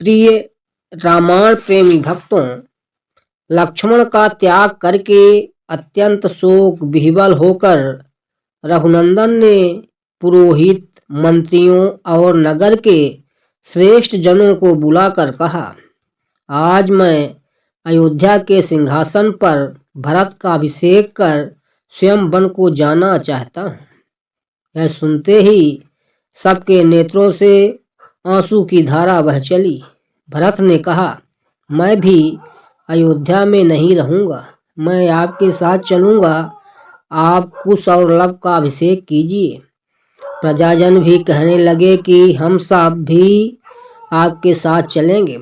प्रिय रामायण प्रेमी भक्तों, लक्ष्मण का त्याग करके अत्यंत शोक विह्वल होकर रघुनंदन ने पुरोहित, मंत्रियों और नगर के श्रेष्ठ जनों को बुलाकर कहा, आज मैं अयोध्या के सिंहासन पर भरत का अभिषेक कर स्वयं वन को जाना चाहता हूँ। यह सुनते ही सबके नेत्रों से आंसू की धारा बह चली। भरत ने कहा, मैं भी अयोध्या में नहीं रहूंगा, मैं आपके साथ चलूंगा। आप कुश और लव का अभिषेक कीजिए। प्रजाजन भी कहने लगे कि हम सब भी आपके साथ चलेंगे।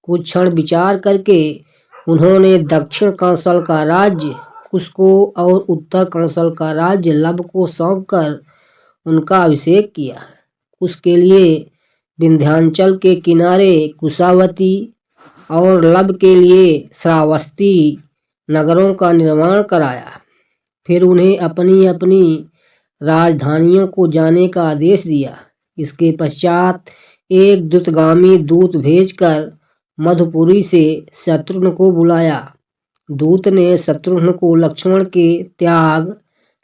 कुछ क्षण विचार करके उन्होंने दक्षिण कंसल का राज्य कुश को और उत्तर कंसल का राज्य लव को सौंपकर उनका अभिषेक किया। कुश के लिए विंध्याचल के किनारे कुशावती और लव के लिए श्रावस्ती नगरों का निर्माण कराया। फिर उन्हें अपनी अपनी राजधानियों को जाने का आदेश दिया। इसके पश्चात एक द्रुतगामी दूत भेजकर मधुपुरी से शत्रुघ्न को बुलाया। दूत ने शत्रुघ्न को लक्ष्मण के त्याग,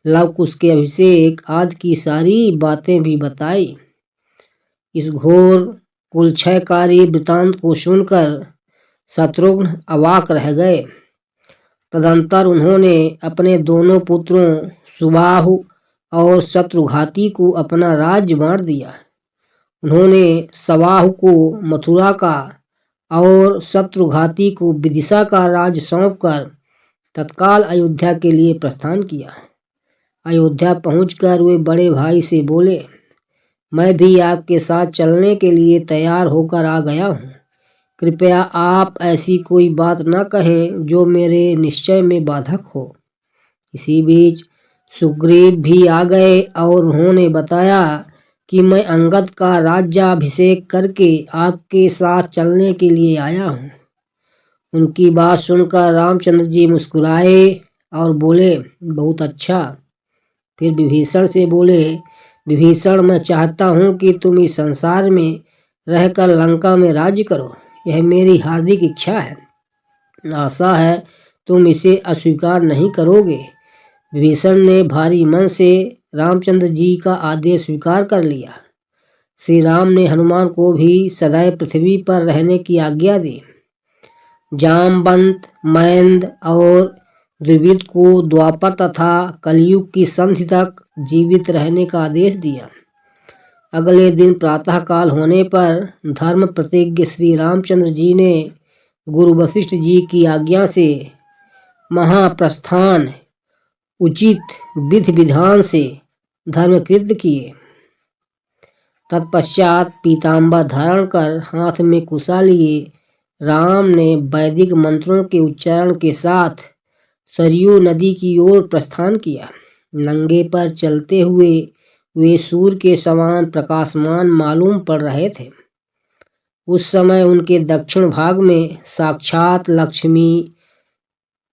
लव कुश के अभिषेक आदि की सारी बातें भी बताई। इस घोर कुलक्षयकारी वृतांत को सुनकर शत्रुघ्न अवाक रह गए। तदंतर उन्होंने अपने दोनों पुत्रों सुबाहु और शत्रुघाती को अपना राज्य बांट दिया। उन्होंने सबाहु को मथुरा का और शत्रुघाती को विदिशा का राज्य सौंपकर तत्काल अयोध्या के लिए प्रस्थान किया। अयोध्या पहुंचकर वे बड़े भाई से बोले, मैं भी आपके साथ चलने के लिए तैयार होकर आ गया हूँ। कृपया आप ऐसी कोई बात न कहें जो मेरे निश्चय में बाधक हो। इसी बीच सुग्रीव भी आ गए और उन्होंने बताया कि मैं अंगद का राज्याभिषेक करके आपके साथ चलने के लिए आया हूँ। उनकी बात सुनकर रामचंद्र जी मुस्कुराए और बोले, बहुत अच्छा। फिर विभीषण से बोले, विभीषण, मैं चाहता हूँ कि तुम इस संसार में रहकर लंका में राज्य करो। यह मेरी हार्दिक इच्छा है। आशा है तुम इसे अस्वीकार नहीं करोगे। विभीषण ने भारी मन से रामचंद्र जी का आदेश स्वीकार कर लिया। श्री राम ने हनुमान को भी सदैव पृथ्वी पर रहने की आज्ञा दी। जामवंत, महेंद्र और द्विविद को द्वापर तथा कलयुग की संधि तक जीवित रहने का आदेश दिया। अगले दिन प्रातःकाल होने पर धर्म प्रतिज्ञ श्री रामचंद्र जी ने गुरु वशिष्ठ जी की आज्ञा से महाप्रस्थान उचित विधि विधान से धर्मकृत किए। तत्पश्चात पीताम्बर धारण कर हाथ में कुशा लिए राम ने वैदिक मंत्रों के उच्चारण के साथ सरयू नदी की ओर प्रस्थान किया। नंगे पर चलते हुए वे सूर्य के समान प्रकाशमान मालूम पड़ रहे थे। उस समय उनके दक्षिण भाग में साक्षात लक्ष्मी,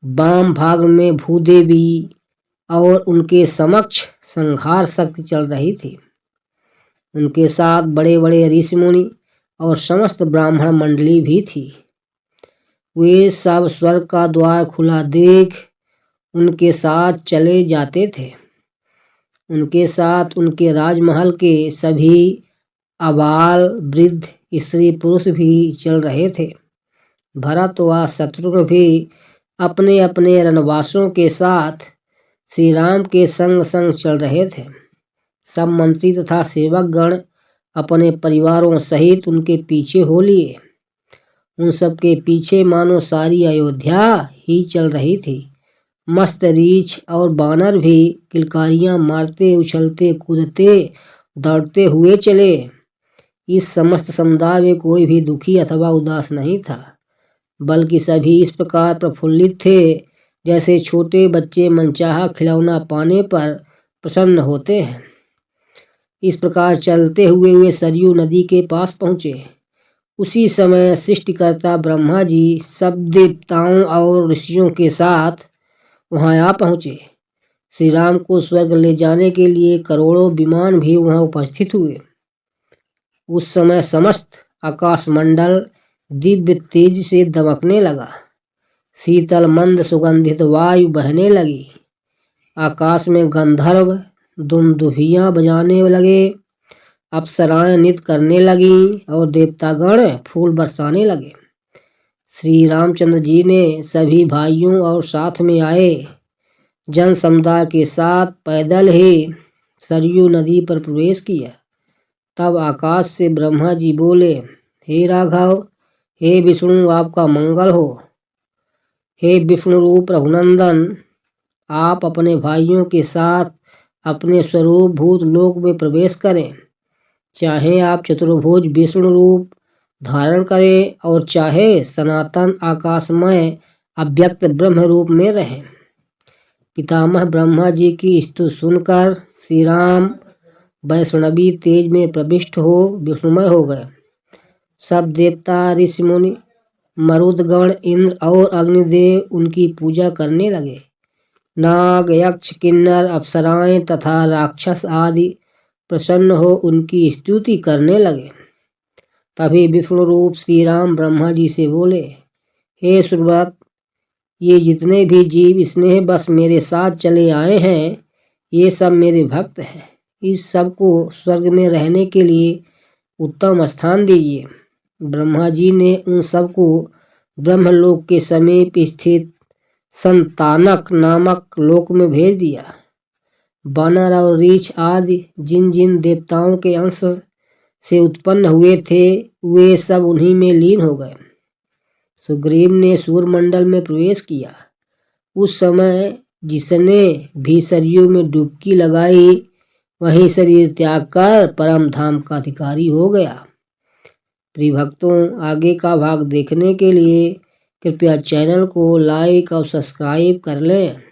वाम भाग में भूदेवी और उनके समक्ष संहार शक्ति चल रही थी। उनके साथ बड़े बड़े ऋषि मुनि और समस्त ब्राह्मण मंडली भी थी। वे सब स्वर्ग का द्वार खुला देख उनके साथ चले जाते थे। उनके साथ उनके राजमहल के सभी आबाल वृद्ध स्त्री पुरुष भी चल रहे थे। भरत व शत्रुघ्न भी अपने अपने रनवासों के साथ श्री राम के संग संग चल रहे थे। सब मंत्री तथा सेवक गण अपने परिवारों सहित उनके पीछे हो लिए। उन सब के पीछे मानो सारी अयोध्या ही चल रही थी। मस्त रीछ और बानर भी किलकारियां मारते, उछलते, कूदते, दौड़ते हुए चले। इस समस्त समुदाय में कोई भी दुखी अथवा उदास नहीं था, बल्कि सभी इस प्रकार प्रफुल्लित थे जैसे छोटे बच्चे मनचाहा खिलौना पाने पर प्रसन्न होते हैं। इस प्रकार चलते हुए वे सरयू नदी के पास पहुँचे। उसी समय सृष्टिकर्ता ब्रह्मा जी सब देवताओं और ऋषियों के साथ वहां आ पहुँचे। श्री राम को स्वर्ग ले जाने के लिए करोड़ों विमान भी वहां उपस्थित हुए। उस समय समस्त आकाशमंडल दिव्य तेज से दमकने लगा। शीतल मंद सुगंधित वायु बहने लगी। आकाश में गंधर्व दुंदुभियां बजाने लगे, अप्सराएं नृत्य करने लगीं और देवतागण फूल बरसाने लगे। श्री रामचंद्र जी ने सभी भाइयों और साथ में आए जन समुदाय के साथ पैदल ही सरयू नदी पर प्रवेश किया। तब आकाश से ब्रह्मा जी बोले, हे राघव, हे विष्णु, आपका मंगल हो। हे विष्णु रूप रघुनंदन, आप अपने भाइयों के साथ अपने स्वरूप भूत लोक में प्रवेश करें। चाहे आप चतुर्भुज विष्णु रूप धारण करें और चाहे सनातन आकाशमय अव्यक्त ब्रह्म रूप में रहें। पितामह ब्रह्मा जी की स्तुति सुनकर श्री राम वैष्णवी तेज में प्रविष्ट हो विष्णुमय हो गए। सब देवता, ऋषि मुनि, मरुदगण, इंद्र और अग्निदेव उनकी पूजा करने लगे। नाग, यक्ष, किन्नर, अप्सराएं तथा राक्षस आदि प्रसन्न हो उनकी स्तुति करने लगे। तभी विष्णु रूप श्री राम ब्रह्मा जी से बोले, हे सुरव्रत, ये जितने भी जीव स्नेह बस मेरे साथ चले आए हैं, ये सब मेरे भक्त हैं। इस सब को स्वर्ग में रहने के लिए उत्तम स्थान दीजिए। ब्रह्मा जी ने उन सबको ब्रह्मलोक के समीप स्थित संतानक नामक लोक में भेज दिया। वानर और रीछ आदि जिन जिन देवताओं के अंश से उत्पन्न हुए थे, वे सब उन्हीं में लीन हो गए। सुग्रीव ने सूर्यमंडल में प्रवेश किया। उस समय जिसने भी सरयू में डुबकी लगाई, वहीं शरीर त्याग कर परम धाम का अधिकारी हो गया। प्रिय भक्तों, आगे का भाग देखने के लिए कृपया चैनल को लाइक और सब्सक्राइब कर लें।